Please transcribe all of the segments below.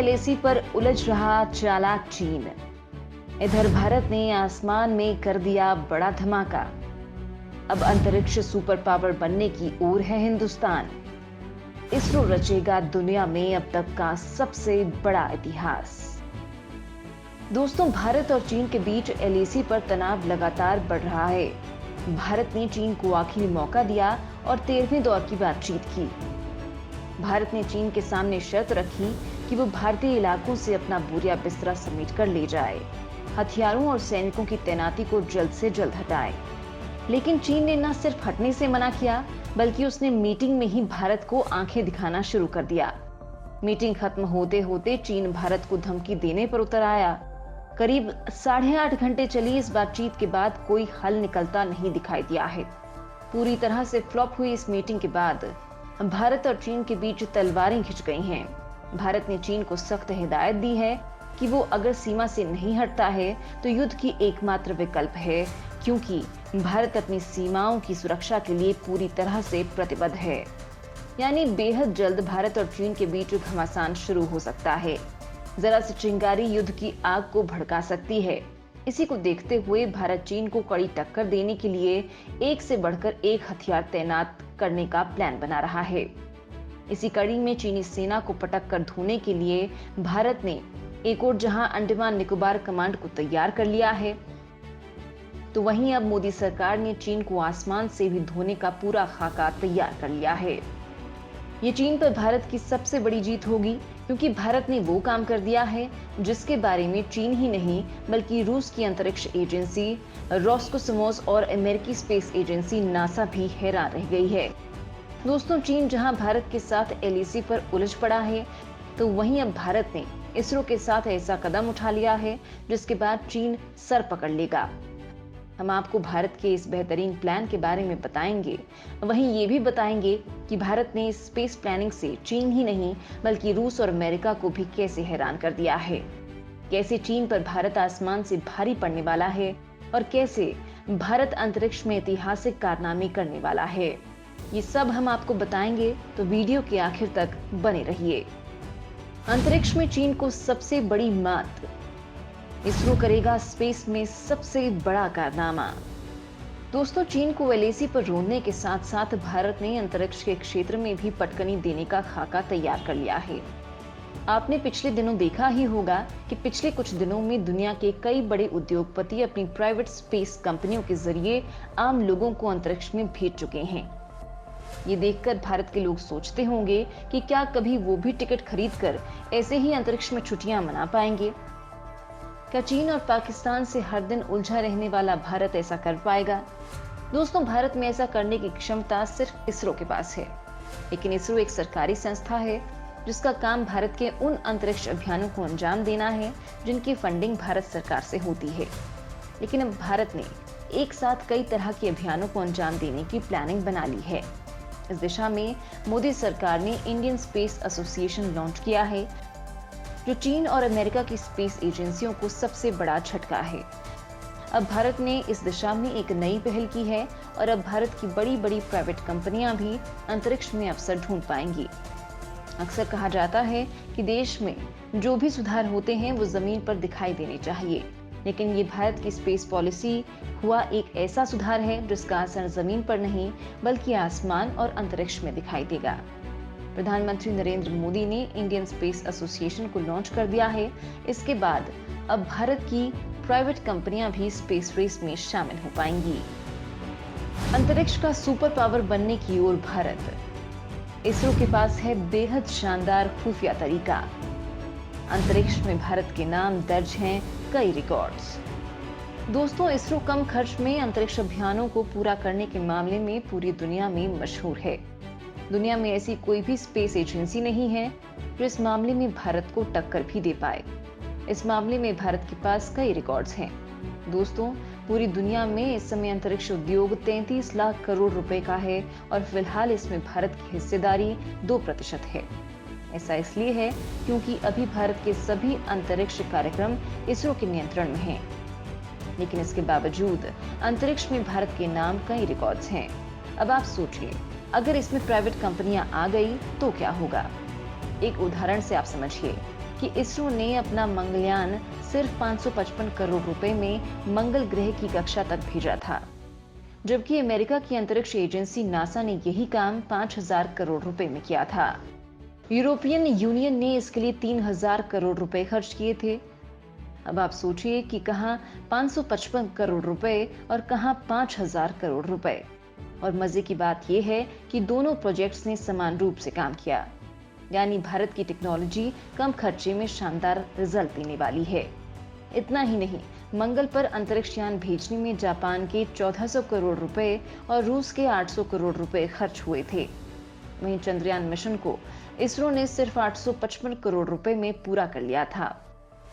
LAC पर उलझ रहा चालाक चीन। इधर भारत ने आसमान में कर दिया बड़ा धमाका। अब अंतरिक्ष सुपर पावर बनने की ओर है हिंदुस्तान। इसरो रचेगा दुनिया में अब तक का सबसे बड़ा इतिहास। दोस्तों, भारत और चीन के बीच एलएसी पर तनाव लगातार बढ़ रहा है। भारत ने चीन को आखिरी मौका दिया और 13वें दौर की बातचीत की। भारत ने चीन के सामने शर्त रखी कि वो भारतीय इलाकों से अपना बोरिया बिस्तरा समेट कर ले जाए, हथियारों और सैनिकों की तैनाती को जल्द से जल्द हटाए। लेकिन चीन ने न सिर्फ हटने से मना किया, बल्कि उसने मीटिंग में ही भारत को आंखें दिखाना शुरू कर दिया। मीटिंग खत्म होते होते चीन भारत को धमकी देने पर उतर आया। करीब 8.5 घंटे चली इस बातचीत के बाद कोई हल निकलता नहीं दिखाई दिया है। पूरी तरह से फ्लॉप हुई इस मीटिंग के बाद भारत और चीन के बीच तलवारें खिंच गई हैं। भारत ने चीन को सख्त हिदायत दी है कि वो अगर सीमा से नहीं हटता है तो युद्ध की एकमात्र विकल्प है, क्योंकि भारत अपनी सीमाओं की सुरक्षा के लिए पूरी तरह से प्रतिबद्ध है। यानी बेहद जल्द भारत और चीन के बीच घमासान शुरू हो सकता है। जरा सी चिंगारी युद्ध की आग को भड़का सकती है। इसी को देखते हुए भारत चीन को कड़ी टक्कर देने के लिए एक से बढ़कर एक हथियार तैनात करने का प्लान बना रहा है। इसी कड़ी में चीनी सेना को पटक कर धोने के लिए भारत ने एक और जहां अंडमान निकोबार कमांड को तैयार कर लिया है, तो वहीं अब मोदी सरकार ने चीन को आसमान से भी धोने का पूरा खाका तैयार कर लिया है। ये चीन पर भारत की सबसे बड़ी जीत होगी, क्योंकि भारत ने वो काम कर दिया है जिसके बारे में चीन ही नहीं बल्कि रूस की अंतरिक्ष एजेंसी रोस्कोसमोस और अमेरिकी स्पेस एजेंसी नासा भी हैरान रह गई है। दोस्तों, चीन जहां भारत के साथ एलएसी पर उलझ पड़ा है, तो वहीं अब भारत ने इसरो के साथ ऐसा कदम उठा लिया है जिसके बाद चीन सर पकड़ लेगा। हम आपको भारत के इस बेहतरीन प्लान के बारे में बताएंगे। वहीं ये भी बताएंगे कि भारत ने स्पेस प्लानिंग से चीन ही नहीं बल्कि रूस और अमेरिका को भी कैसे हैरान कर दिया है, कैसे चीन पर भारत आसमान से भारी पड़ने वाला है और कैसे भारत अंतरिक्ष में ऐतिहासिक कारनामे करने वाला है। ये सब हम आपको बताएंगे, तो वीडियो के आखिर तक बने रहिए। अंतरिक्ष में चीन को सबसे बड़ी मात, इसरो करेगा स्पेस में सबसे बड़ा कारनामा। दोस्तों, चीन को एलएसी पर रोकने के साथ साथ भारत ने अंतरिक्ष के क्षेत्र में भी पटकनी देने का खाका तैयार कर लिया है। आपने पिछले दिनों देखा ही होगा कि पिछले कुछ दिनों में दुनिया के कई बड़े उद्योगपति अपनी प्राइवेट स्पेस कंपनियों के जरिए आम लोगों को अंतरिक्ष में भेज चुके हैं। ये देखकर भारत के लोग सोचते होंगे कि क्या कभी वो भी टिकट खरीदकर ऐसे ही अंतरिक्ष में छुट्टियां मना पाएंगे। क्या चीन और पाकिस्तान से हर दिन उलझा रहने वाला भारत ऐसा कर पाएगा? दोस्तों, भारत में ऐसा करने की क्षमता सिर्फ इसरो के पास है, लेकिन इसरो एक सरकारी संस्था है जिसका काम भारत के उन अंतरिक्ष अभियानों को अंजाम देना है जिनकी फंडिंग भारत सरकार से होती है। लेकिन अब भारत ने एक साथ कई तरह के अभियानों को अंजाम देने की प्लानिंग बना ली है। इस दिशा में मोदी सरकार ने इंडियन स्पेस एसोसिएशन लॉन्च किया है, जो चीन और अमेरिका की स्पेस एजेंसियों को सबसे बड़ा झटका है। अब भारत ने इस दिशा में एक नई पहल की है और अब भारत की बड़ी बड़ी प्राइवेट कंपनियां भी अंतरिक्ष में अवसर ढूंढ पाएंगी। अक्सर कहा जाता है कि देश में जो भी सुधार होते हैं वो जमीन पर दिखाई देने चाहिए, लेकिन ये भारत की स्पेस पॉलिसी हुआ एक ऐसा सुधार है जिसका असर जमीन पर नहीं बल्कि आसमान और अंतरिक्ष में दिखाई देगा। प्रधानमंत्री नरेंद्र मोदी ने इंडियन स्पेस एसोसिएशन को लॉन्च कर दिया है। इसके बाद अब भारत की प्राइवेट कंपनियां भी स्पेस रेस में शामिल हो पाएंगी। अंतरिक्ष का सुपर पावर बनने की ओर भारत। इसरो के पास है बेहद शानदार खुफिया तरीका। अंतरिक्ष में भारत के नाम दर्ज हैं कई रिकॉर्ड्स। दोस्तों, इसरो कम खर्च में अंतरिक्ष अभियानों को पूरा करने के मामले में पूरी दुनिया में मशहूर है। दुनिया में ऐसी कोई भी स्पेस एजेंसी नहीं है जो इस मामले में भारत को टक्कर भी दे पाए। इस मामले में भारत के पास कई रिकॉर्ड्स हैं। दोस्तों, पूरी दुनिया में इस समय अंतरिक्ष उद्योग 33 लाख करोड़ रुपए का है और फिलहाल इसमें भारत की हिस्सेदारी 2% है। ऐसा इसलिए है क्योंकि अभी भारत के सभी अंतरिक्ष कार्यक्रम इसरो के नियंत्रण में हैं। लेकिन इसके बावजूद अंतरिक्ष में भारत के नाम कई रिकॉर्ड्स हैं। अब आप सोचिए, अगर इसमें प्राइवेट कंपनियां आ गई तो क्या होगा। एक उदाहरण से आप समझिए कि इसरो ने अपना मंगलयान सिर्फ 555 करोड़ रुपए में मंगल ग्रह की कक्षा तक भेजा था, जबकि अमेरिका की अंतरिक्ष एजेंसी नासा ने यही काम 5,000 करोड़ रुपए में किया था। यूरोपियन यूनियन ने इसके लिए 3,000 करोड़ रुपए खर्च किए थे। अब आप सोचिए कि कहां 555 करोड़ रुपए और कहां 5,000 करोड़ रुपए। और मजे की बात यह है कि दोनों प्रोजेक्ट्स ने समान रूप से काम किया, यानी भारत की टेक्नोलॉजी कम खर्चे में शानदार रिजल्ट देने वाली है। इतना ही नहीं, मंगल पर अंतरिक्ष यान भेजने में जापान के 1,400 करोड़ रुपए और रूस के 800 करोड़ रुपए खर्च हुए थे। वहीं चंद्रयान मिशन को इसरो ने सिर्फ 855 करोड़ रुपए में पूरा कर लिया था,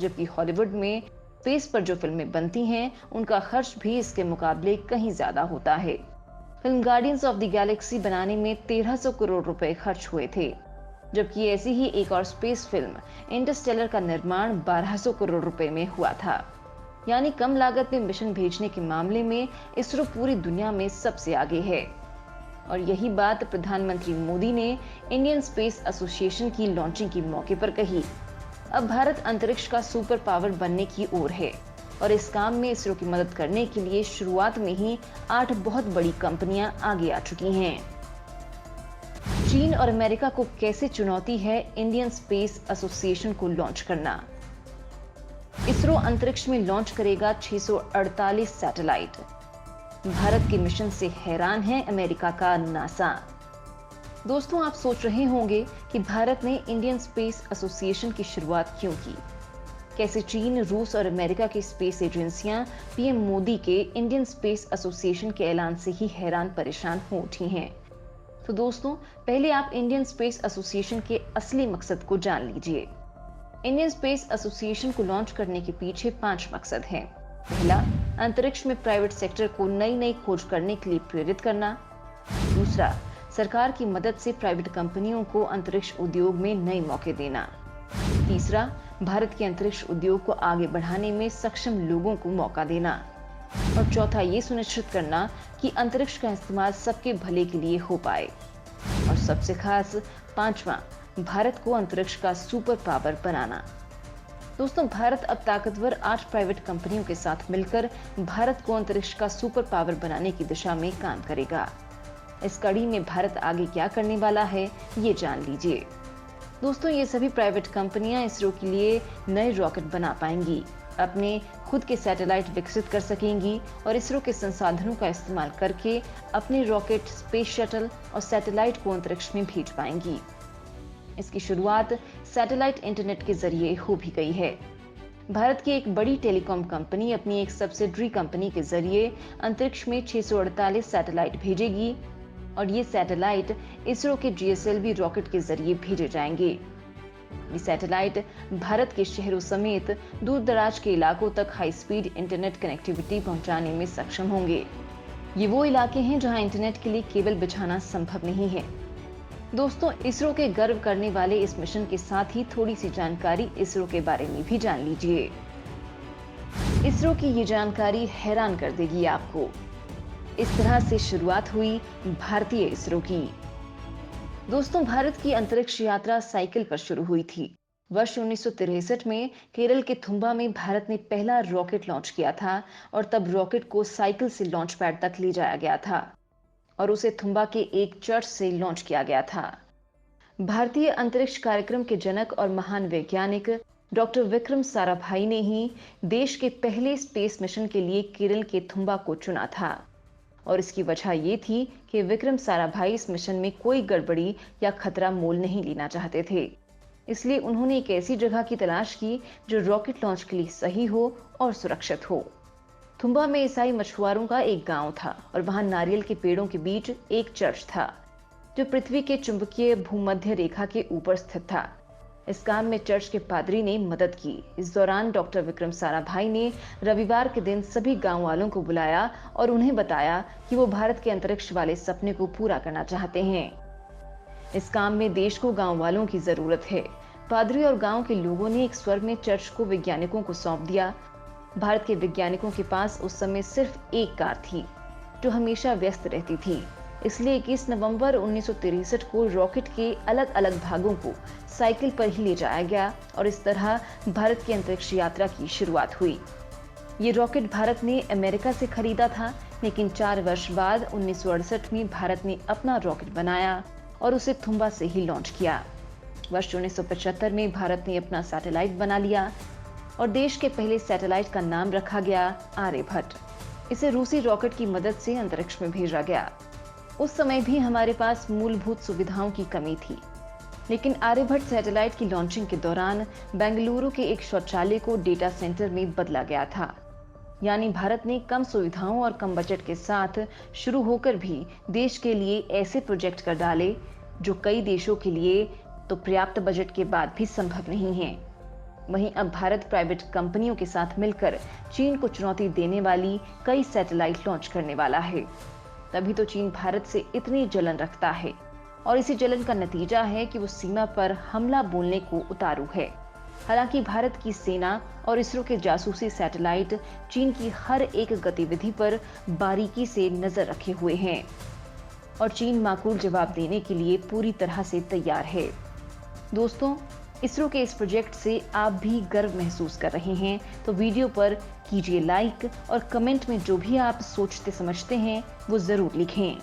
जबकि हॉलीवुड में स्पेस पर जो फिल्में बनती हैं उनका खर्च भी इसके मुकाबले कहीं ज्यादा होता है। Film guardians of the Galaxy बनाने में 1,300 करोड़ रुपए खर्च हुए थे, जबकि ऐसी ही एक और स्पेस फिल्म इंटरस्टेलर का निर्माण 1,200 करोड़ रुपए में हुआ था। यानी कम लागत में मिशन भेजने के मामले में इसरो पूरी दुनिया में सबसे आगे है। और यही बात प्रधानमंत्री मोदी ने इंडियन स्पेस एसोसिएशन की लॉन्चिंग के मौके पर कही। अब भारत अंतरिक्ष का सुपर पावर बनने की ओर है और इस काम में इसरो की मदद करने के लिए शुरुआत में ही 8 बहुत बड़ी कंपनियां आगे आ चुकी हैं। चीन और अमेरिका को कैसे चुनौती है इंडियन स्पेस एसोसिएशन को लॉन्च करना। इसरो अंतरिक्ष में लॉन्च करेगा 648 सैटेलाइट। भारत के मिशन से हैरान है अमेरिका का नासा। दोस्तों, आप सोच रहे होंगे कि भारत ने इंडियन स्पेस एसोसिएशन की शुरुआत क्यों की। कैसे चीन, रूस और अमेरिका की स्पेस एजेंसियां पीएम मोदी के इंडियन स्पेस एसोसिएशन के ऐलान से ही हैरान परेशान हो उठी हैं। तो दोस्तों, पहले आप इंडियन स्पेस एसोसिएशन के असली मकसद को जान लीजिए। इंडियन स्पेस एसोसिएशन को लॉन्च करने के पीछे 5 मकसद हैं। पहला, अंतरिक्ष में प्राइवेट सेक्टर को नई नई खोज करने के लिए प्रेरित करना। दूसरा, सरकार की मदद से प्राइवेट कंपनियों को अंतरिक्ष उद्योग में नए मौके देना। तीसरा, भारत के अंतरिक्ष उद्योग को आगे बढ़ाने में सक्षम लोगों को मौका देना। और चौथा, ये सुनिश्चित करना कि अंतरिक्ष का इस्तेमाल सबके भले के लिए हो पाए। और सबसे खास 5वां, भारत को अंतरिक्ष का सुपर पावर बनाना। दोस्तों, भारत अब ताकतवर 8 प्राइवेट कंपनियों के साथ मिलकर भारत को अंतरिक्ष का सुपर पावर बनाने की दिशा में काम करेगा। इस कड़ी में भारत आगे क्या करने वाला है, ये जान लीजिए। दोस्तों, ये सभी प्राइवेट कंपनियां इसरो के लिए नए रॉकेट बना पाएंगी, अपने खुद के सैटेलाइट विकसित कर सकेंगी और इसरो के संसाधनों का इस्तेमाल करके अपने रॉकेट, स्पेस शटल और सैटेलाइट को अंतरिक्ष में भेज पाएंगी। इसकी शुरुआत सैटेलाइट इंटरनेट के जरिए हो भी गई है। भारत की एक बड़ी टेलीकॉम कंपनी अपनी एक सब्सिडरी कंपनी के जरिए अंतरिक्ष में 648 सैटेलाइट भेजेगी और ये सैटेलाइट इसरो के GSLV रॉकेट के जरिए भेजे जाएंगे। ये सैटेलाइट भारत के शहरों समेत दूर दराज के इलाकों तक हाई स्पीड इंटरनेट कनेक्टिविटी पहुंचाने में सक्षम होंगे। ये वो इलाके हैं जहां इंटरनेट के लिए केबल बिछाना संभव नहीं है। दोस्तों, इसरो के गर्व करने वाले इस मिशन के साथ ही थोड़ी सी जानकारी इसरो के बारे में भी जान लीजिए। इसरो की ये जानकारी हैरान कर देगी आपको। इस तरह से शुरुआत हुई भारतीय इसरो की। दोस्तों, भारत की अंतरिक्ष यात्रा साइकिल पर शुरू हुई थी। वर्ष 1963 में केरल के थुम्बा में भारत ने पहला रॉकेट लॉन्च किया था और तब रॉकेट को साइकिल से लॉन्च पैड तक ले जाया गया था और उसे थुम्बा के एक चर्च से लॉन्च किया गया था। भारतीय अंतरिक्ष कार्यक्रम के जनक और महान वैज्ञानिक डॉक्टर विक्रम साराभाई ने ही देश के पहले स्पेस मिशन के लिए केरल के थुम्बा को चुना था। और इसकी वजह ये थी कि विक्रम साराभाई इस मिशन में कोई गड़बड़ी या खतरा मोल नहीं लेना चाहते थे। इसलिए उन्होंने एक ऐसी जगह की तलाश की जो रॉकेट लॉन्च के लिए सही हो और सुरक्षित हो। थुम्बा में ईसाई मछुआरों का एक गांव था और वहां नारियल के पेड़ों के बीच एक चर्च था जो पृथ्वी के चुंबकीय भूमध्य रेखा के ऊपर स्थित था। इस काम में चर्च के पादरी ने मदद की। इस दौरान डॉक्टर विक्रम साराभाई ने रविवार के दिन सभी गांव वालों को बुलाया और उन्हें बताया कि वो भारत के अंतरिक्ष वाले सपने को पूरा करना चाहते हैं। इस काम में देश को गांव वालों की जरूरत है। पादरी और गांव के लोगों ने एक स्वर में चर्च को वैज्ञानिकों को सौंप दिया। भारत के वैज्ञानिकों के पास उस समय सिर्फ एक कार थी जो हमेशा व्यस्त रहती थी। इसलिए 21 नवंबर 1963 को रॉकेट के अलग अलग भागों को साइकिल पर ही ले जाया गया और इस तरह भारत की अंतरिक्ष यात्रा की शुरुआत हुई। ये रॉकेट भारत ने अमेरिका से खरीदा था, लेकिन 4 वर्ष बाद 1968 में भारत ने अपना रॉकेट बनाया और उसे थुम्बा से ही लॉन्च किया। वर्ष 1975 में भारत ने अपना सैटेलाइट बना लिया और देश के पहले सैटेलाइट का नाम रखा गया आर्यभट्ट। इसे रूसी रॉकेट की मदद से अंतरिक्ष में भेजा गया। उस समय भी हमारे पास मूलभूत सुविधाओं की कमी थी, लेकिन आर्यभट्ट सैटेलाइट की लॉन्चिंग के दौरान बेंगलुरु के एक शौचालय को डेटा सेंटर में बदला गया था। यानी भारत ने कम सुविधाओं और कम बजट के साथ शुरू होकर भी देश के लिए ऐसे प्रोजेक्ट कर डाले जो कई देशों के लिए तो पर्याप्त बजट के बाद भी संभव नहीं है। वहीं अब भारत प्राइवेट कंपनियों के साथ मिलकर चीन को चुनौती देने वाली कई सैटेलाइट लॉन्च करने वाला है। तभी तो चीन भारत से इतनी जलन रखता है और इसी जलन का नतीजा है कि वो सीमा पर हमला बोलने को उतारू है। हालांकि भारत की सेना और इसरो के जासूसी सैटेलाइट चीन की हर एक गतिविधि पर बारीकी से नजर रखे हुए हैं और चीन माकूल जवाब देने के लिए पूरी तरह से तैयार है। दोस्तों, इसरो के इस प्रोजेक्ट से आप भी गर्व महसूस कर रहे हैं तो वीडियो पर कीजिए लाइक और कमेंट में जो भी आप सोचते समझते हैं वो जरूर लिखें।